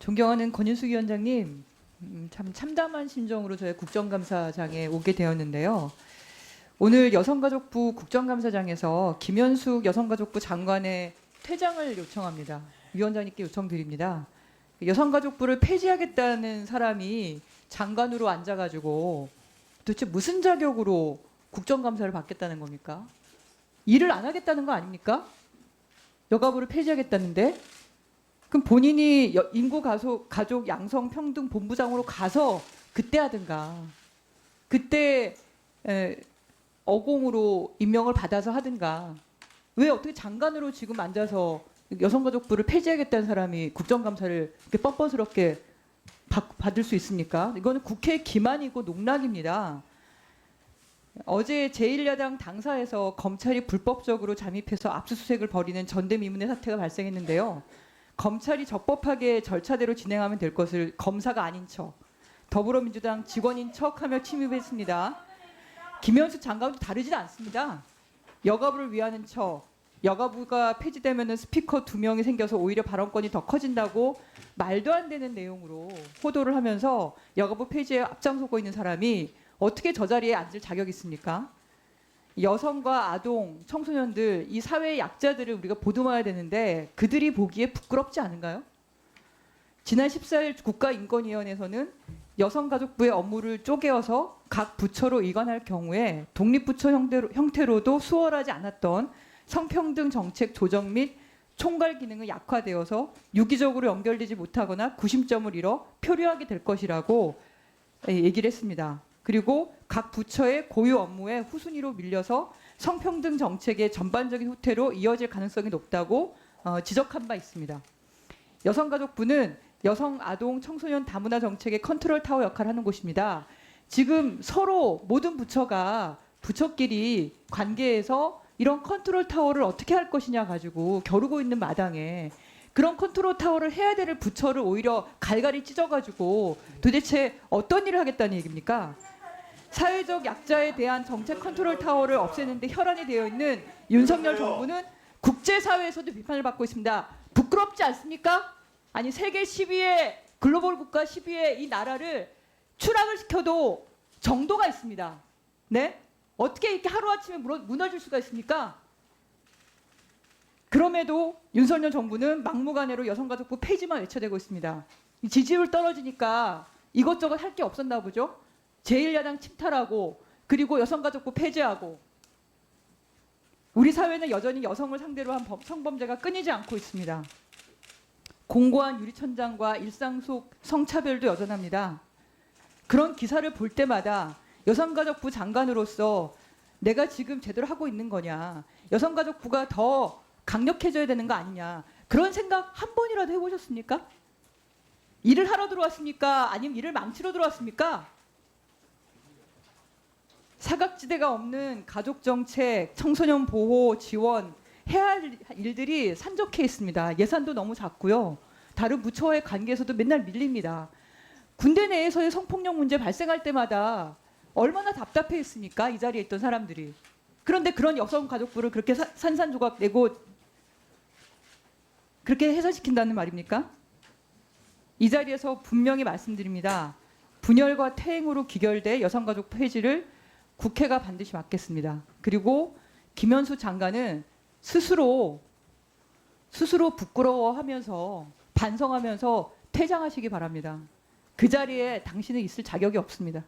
존경하는 권인숙 위원장님, 참 참담한 심정으로 저희 국정감사장에 오게 되었는데요. 오늘 여성가족부 국정감사장에서 김현숙 여성가족부 장관의 퇴장을 요청합니다. 위원장님께 요청드립니다. 여성가족부를 폐지하겠다는 사람이 장관으로 앉아가지고 도대체 무슨 자격으로 국정감사를 받겠다는 겁니까? 일을 안 하겠다는 거 아닙니까? 여가부를 폐지하겠다는데? 그럼 본인이 가족 양성평등 본부장으로 가서 그때 하든가, 그때 어공으로 임명을 받아서 하든가, 왜 어떻게 장관으로 지금 앉아서 여성가족부를 폐지하겠다는 사람이 국정감사를 이렇게 뻔뻔스럽게 받을 수 있습니까? 이거는 국회 기만이고 농락입니다. 어제 제1야당 당사에서 검찰이 불법적으로 잠입해서 압수수색을 벌이는 전대미문의 사태가 발생했는데요. 검찰이 적법하게 절차대로 진행하면 될 것을 검사가 아닌 척, 더불어민주당 직원인 척하며 침입했습니다. 김현숙 장관도 다르지 않습니다. 여가부를 위하는 척, 여가부가 폐지되면 스피커 2명이 생겨서 오히려 발언권이 더 커진다고 말도 안 되는 내용으로 호도를 하면서 여가부 폐지에 앞장서고 있는 사람이 어떻게 저 자리에 앉을 자격이 있습니까? 여성과 아동, 청소년들, 이 사회의 약자들을 우리가 보듬어야 되는데 그들이 보기에 부끄럽지 않은가요? 지난 14일 국가인권위원회에서는 여성가족부의 업무를 쪼개어서 각 부처로 이관할 경우에 독립부처 형태로도 수월하지 않았던 성평등 정책 조정 및 총괄 기능은 약화되어서 유기적으로 연결되지 못하거나 구심점을 잃어 표류하게 될 것이라고 얘기를 했습니다. 그리고 각 부처의 고유 업무에 후순위로 밀려서 성평등 정책의 전반적인 후퇴로 이어질 가능성이 높다고 지적한 바 있습니다. 여성가족부는 여성, 아동, 청소년 다문화 정책의 컨트롤 타워 역할을 하는 곳입니다. 지금 서로 모든 부처가 부처끼리 관계에서 이런 컨트롤 타워를 어떻게 할 것이냐 가지고 겨루고 있는 마당에 그런 컨트롤 타워를 해야 될 부처를 오히려 갈갈이 찢어가지고 도대체 어떤 일을 하겠다는 얘기입니까? 사회적 약자에 대한 정책 컨트롤 타워를 없애는데 혈안이 되어 있는 윤석열 정부는 국제사회에서도 비판을 받고 있습니다. 부끄럽지 않습니까? 아니 세계 10위의 글로벌 국가 10위의 이 나라를 추락을 시켜도 정도가 있습니다. 네? 어떻게 이렇게 하루아침에 무너질 수가 있습니까? 그럼에도 윤석열 정부는 막무가내로 여성가족부 폐지만 외쳐대고 있습니다. 지지율 떨어지니까 이것저것 할 게 없었나 보죠. 제1야당 침탈하고 그리고 여성가족부 폐지하고 우리 사회는 여전히 여성을 상대로 한 성범죄가 끊이지 않고 있습니다. 공고한 유리천장과 일상 속 성차별도 여전합니다. 그런 기사를 볼 때마다 여성가족부 장관으로서 내가 지금 제대로 하고 있는 거냐, 여성가족부가 더 강력해져야 되는 거 아니냐, 그런 생각 한 번이라도 해보셨습니까? 일을 하러 들어왔습니까? 아니면 일을 망치러 들어왔습니까? 사각지대가 없는 가족정책, 청소년 보호, 지원 해야 할 일들이 산적해 있습니다. 예산도 너무 작고요. 다른 부처와의 관계에서도 맨날 밀립니다. 군대 내에서의 성폭력 문제 발생할 때마다 얼마나 답답해했습니까? 이 자리에 있던 사람들이. 그런데 그런 여성가족부를 그렇게 산산조각 내고 그렇게 해산시킨다는 말입니까? 이 자리에서 분명히 말씀드립니다. 분열과 퇴행으로 기결돼 여성가족 폐지를 국회가 반드시 막겠습니다. 그리고 김현수 장관은 스스로 부끄러워하면서 반성하면서 퇴장하시기 바랍니다. 그 자리에 당신은 있을 자격이 없습니다.